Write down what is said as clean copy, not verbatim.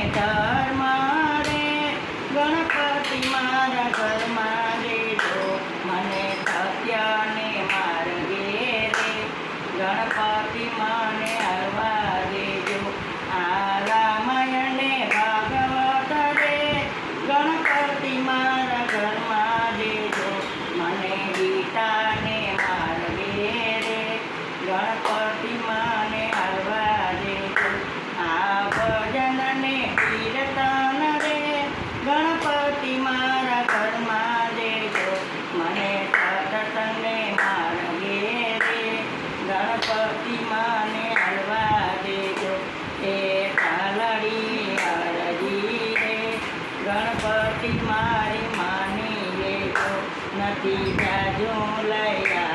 ઘરમાં રે ગણપતિ મારા ઘરમાં દેજો મને સત્યને માર્ગે રે ગણપતિ મને હરવા દેજો આ રામાયણ ને ભાગવત રે ગણપતિ મારા ઘરમાં દેજો મને ગીતાને માર્ગે રે ગણપતિ મને હરવા દેજો આ ભજન ને કીર્તન રે ગણપતિ મારા ઘરમાં દેજો મને સત્સંગને માર્ગે રે ગણપતિ મને હરવા દેજો એ કાલડી હરજી રે ગણપતિ મારી માની લેજો નથી જાજો લઈ